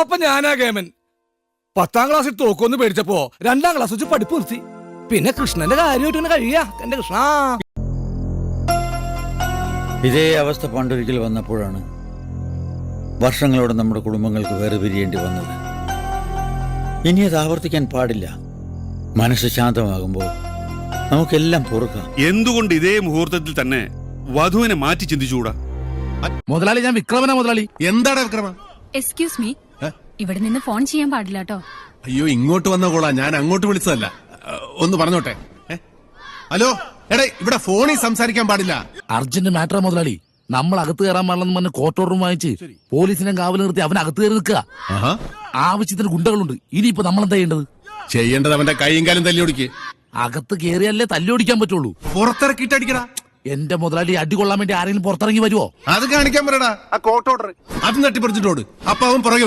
അപ്പൊ ഞാനാ കേമൻ. 10ാം ക്ലാസ്സിൽ തോക്കൊന്ന് പേടിച്ചപ്പോ 2ാം ക്ലാസ് വെച്ച് പഠിപ്പ് നിർത്തി. പിന്നെ കൃഷ്ണന്റെ കാര്യമായിട്ട് കഴിയാ എന്റെ കൃഷ്ണ. ഇതേ അവസ്ഥ പണ്ടൊരിക്കൽ വന്നപ്പോഴാണ് വർഷങ്ങളോടെ നമ്മുടെ കുടുംബങ്ങൾക്ക് വേറെ പിരിയേണ്ടി വന്നത്. ഇനി അത് ആവർത്തിക്കാൻ പാടില്ല. മനസ്സ് ശാന്തമാകുമ്പോൾ നമുക്കെല്ലാം പൊറുക്കാം. എന്തുകൊണ്ട് ഇതേ മുഹൂർത്തത്തിൽ തന്നെ വധുവിനെ മാറ്റി ചിന്തിച്ചുകൂടാ? മുതലാളി, ഞാൻ വിക്രമനാ മുതലാളി. എന്താണ് വിക്രമ? എക്സ്ക്യൂസ് മീ, ഇവിടെ നിന്ന് ഫോൺ ചെയ്യാൻ പാടില്ല കേട്ടോ. അയ്യോ, ഇങ്ങോട്ട് വന്ന കോളാ, ഞാൻ അങ്ങോട്ട് വിളിച്ചതല്ല. ഒന്ന് പറഞ്ഞോട്ടെ. ഹലോ, എടേ, ഇവിടെ ഫോണിൽ സംസാരിക്കാൻ പാടില്ല. അർജന്റ് മാറ്ററാ മുതലാളി. നമ്മൾ അകത്ത് കയറാൻ പാടില്ലെന്ന് പറഞ്ഞ് കോർട്ട് ഓർഡറും വാങ്ങിച്ച് പോലീസിനെ കാവൽ നിർത്തി അവൻ അകത്ത് കയറി നിൽക്കുക. ആവശ്യത്തിന് ഗുണ്ടകളുണ്ട്. ഇനിയിപ്പോ നമ്മളെന്താ ചെയ്യേണ്ടത്? ചെയ്യേണ്ടത് അവന്റെ കൈയും കാലും തല്ലി ഓടിക്ക്. അകത്ത് കയറിയല്ലേ തല്ലി ഓടിക്കാൻ പറ്റുള്ളൂ. പുറത്തിറക്കിട്ട് അടിക്കടാ. എന്റെ മുതലാളി അടി കൊള്ളാൻ വേണ്ടി ആരെങ്കിലും പുറത്തിറങ്ങി വരുമോ? അത് കാണിക്കാൻ പറയടാ. ആ കോർട്ട് ഓർഡർ അത് തട്ടിപ്പറിച്ചിട്ടോട്. അപ്പൊ അവൻ പുറകെ വരും.